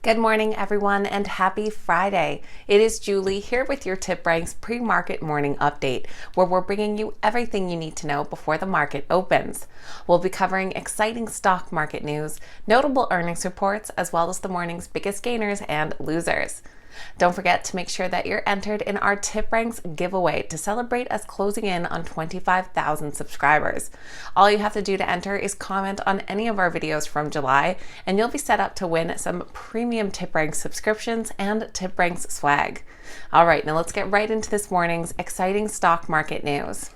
Good morning, everyone, and happy Friday. It is Julie here with your TipRanks pre-market morning update, where we're bringing you everything you need to know before the market opens. We'll be covering exciting stock market news, notable earnings reports, as well as the morning's biggest gainers and losers. Don't forget to make sure that you're entered in our TipRanks giveaway to celebrate us closing in on 25,000 subscribers. All you have to do to enter is comment on any of our videos from July, and you'll be set up to win some premium TipRanks subscriptions and TipRanks swag. All right, now let's get right into this morning's exciting stock market news.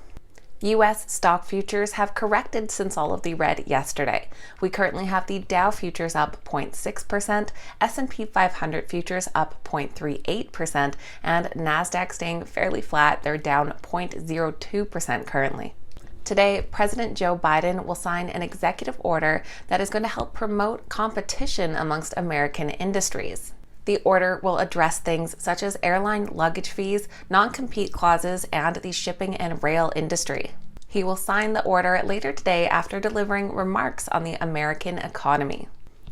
U.S. stock futures have corrected since all of the red yesterday. We currently have the Dow futures up 0.6%, S&P 500 futures up 0.38%, and NASDAQ staying fairly flat. They're down 0.02% currently. Today, President Joe Biden will sign an executive order that is going to help promote competition amongst American industries. The order will address things such as airline luggage fees, non-compete clauses, and the shipping and rail industry. He will sign the order later today after delivering remarks on the American economy.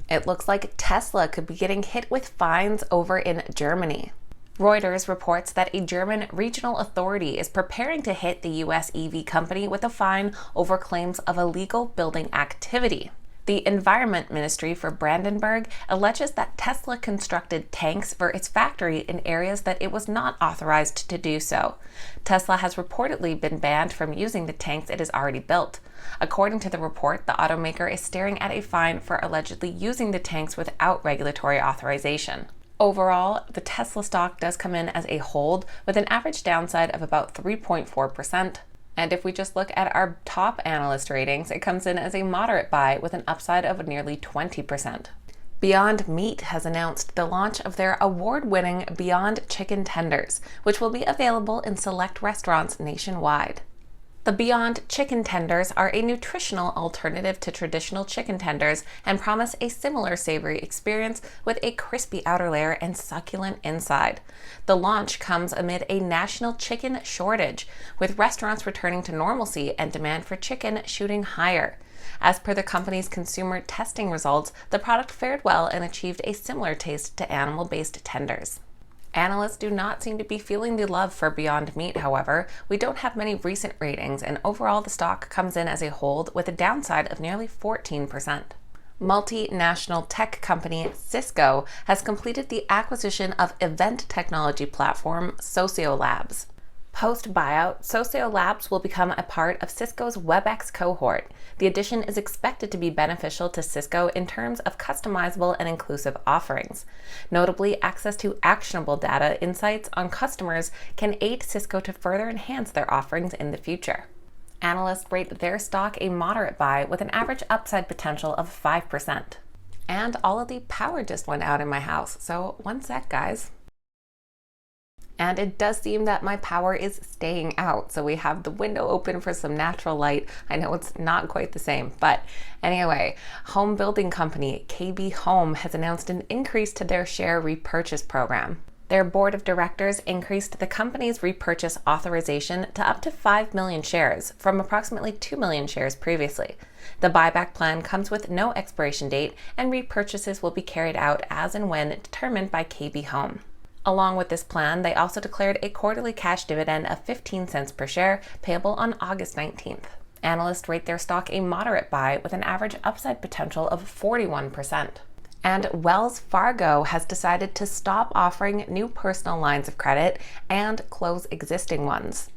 It looks like Tesla could be getting hit with fines over in Germany. Reuters reports that a German regional authority is preparing to hit the U.S. EV company with a fine over claims of illegal building activity. The Environment Ministry for Brandenburg alleges that Tesla constructed tanks for its factory in areas that it was not authorized to do so. Tesla has reportedly been banned from using the tanks it has already built. According to the report, the automaker is staring at a fine for allegedly using the tanks without regulatory authorization. Overall, the Tesla stock does come in as a hold with an average downside of about 3.4%. And if we just look at our top analyst ratings, it comes in as a moderate buy with an upside of nearly 20%. Beyond Meat has announced the launch of their award-winning Beyond Chicken Tenders, which will be available in select restaurants nationwide. The Beyond Chicken Tenders are a nutritional alternative to traditional chicken tenders and promise a similar savory experience with a crispy outer layer and succulent inside. The launch comes amid a national chicken shortage, with restaurants returning to normalcy and demand for chicken shooting higher. As per the company's consumer testing results, the product fared well and achieved a similar taste to animal-based tenders. Analysts do not seem to be feeling the love for Beyond Meat, however. We don't have many recent ratings, and overall the stock comes in as a hold with a downside of nearly 14%. Multinational tech company CSCO has completed the acquisition of event technology platform SocioLabs. Post-buyout, SocioLabs will become a part of Cisco's WebEx cohort. The addition is expected to be beneficial to Cisco in terms of customizable and inclusive offerings. Notably, access to actionable data insights on customers can aid Cisco to further enhance their offerings in the future. Analysts rate their stock a moderate buy with an average upside potential of 5%. And all of the power just went out in my house, so one sec, guys. And it does seem that my power is staying out. So we have the window open for some natural light. I know it's not quite the same, but anyway, home building company KB Home has announced an increase to their share repurchase program. Their board of directors increased the company's repurchase authorization to up to 5 million shares from approximately 2 million shares previously. The buyback plan comes with no expiration date, and repurchases will be carried out as and when determined by KB Home. Along with this plan, they also declared a quarterly cash dividend of 15 cents per share payable on August 19th. Analysts rate their stock a moderate buy with an average upside potential of 41%. And Wells Fargo has decided to stop offering new personal lines of credit and close existing ones.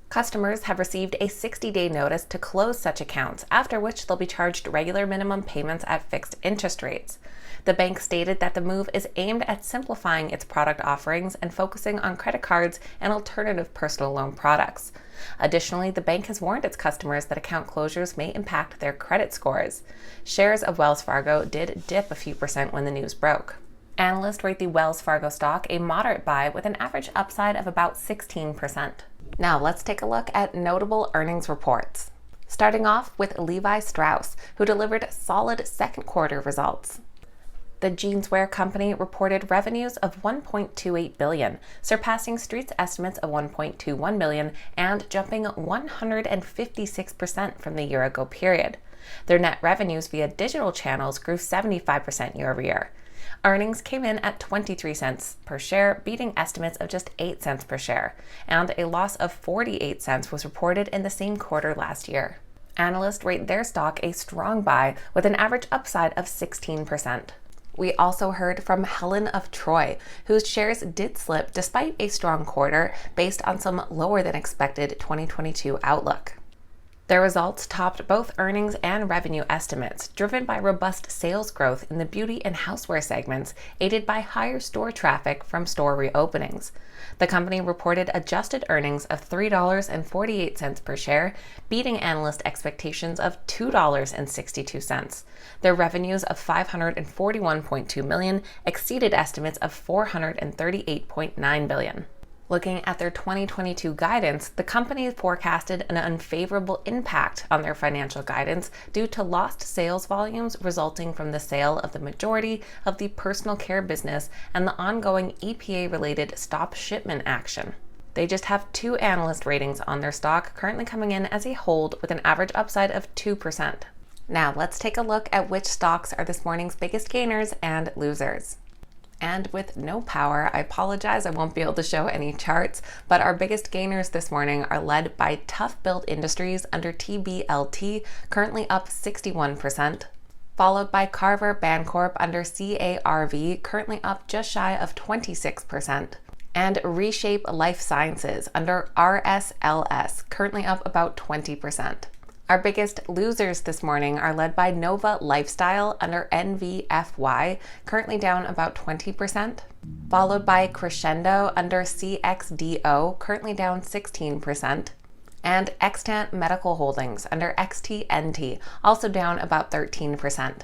Customers have received a 60-day notice to close such accounts, after which they'll be charged regular minimum payments at fixed interest rates. The bank stated that the move is aimed at simplifying its product offerings and focusing on credit cards and alternative personal loan products. Additionally, the bank has warned its customers that account closures may impact their credit scores. Shares of Wells Fargo did dip a few percent when the news broke. Analysts rate the Wells Fargo stock a moderate buy with an average upside of about 16%. Now let's take a look at notable earnings reports. Starting off with Levi Strauss, who delivered solid second quarter results. The jeanswear company reported revenues of $1.28 billion, surpassing Street's estimates of $1.21 billion and jumping 156% from the year-ago period. Their net revenues via digital channels grew 75% year-over-year. Earnings came in at 23 cents per share, beating estimates of just 8 cents per share, and a loss of 48 cents was reported in the same quarter last year. Analysts rate their stock a strong buy with an average upside of 16%. We also heard from Helen of Troy, whose shares did slip despite a strong quarter based on some lower than expected 2022 outlook. Their results topped both earnings and revenue estimates, driven by robust sales growth in the beauty and houseware segments, aided by higher store traffic from store reopenings. The company reported adjusted earnings of $3.48 per share, beating analyst expectations of $2.62. Their revenues of $541.2 million exceeded estimates of $438.9 billion. Looking at their 2022 guidance, the company forecasted an unfavorable impact on their financial guidance due to lost sales volumes resulting from the sale of the majority of the personal care business and the ongoing EPA-related stop shipment action. They just have 2 analyst ratings on their stock, currently coming in as a hold with an average upside of 2%. Now let's take a look at which stocks are this morning's biggest gainers and losers. And with no power, I apologize, I won't be able to show any charts, but our biggest gainers this morning are led by Tough Built Industries under TBLT, currently up 61%, followed by Carver Bancorp under CARV, currently up just shy of 26%, and Reshape Life Sciences under RSLS, currently up about 20%. Our biggest losers this morning are led by Nova Lifestyle under NVFY, currently down about 20%, followed by Crescendo under CXDO, currently down 16%, and Extant Medical Holdings under XTNT, also down about 13%.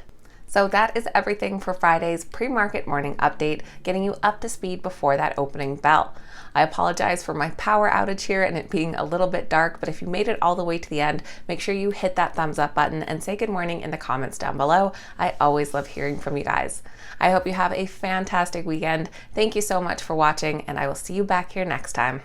So that is everything for Friday's pre-market morning update, getting you up to speed before that opening bell. I apologize for my power outage here and it being a little bit dark, but if you made it all the way to the end, make sure you hit that thumbs up button and say good morning in the comments down below. I always love hearing from you guys. I hope you have a fantastic weekend. Thank you so much for watching, and I will see you back here next time.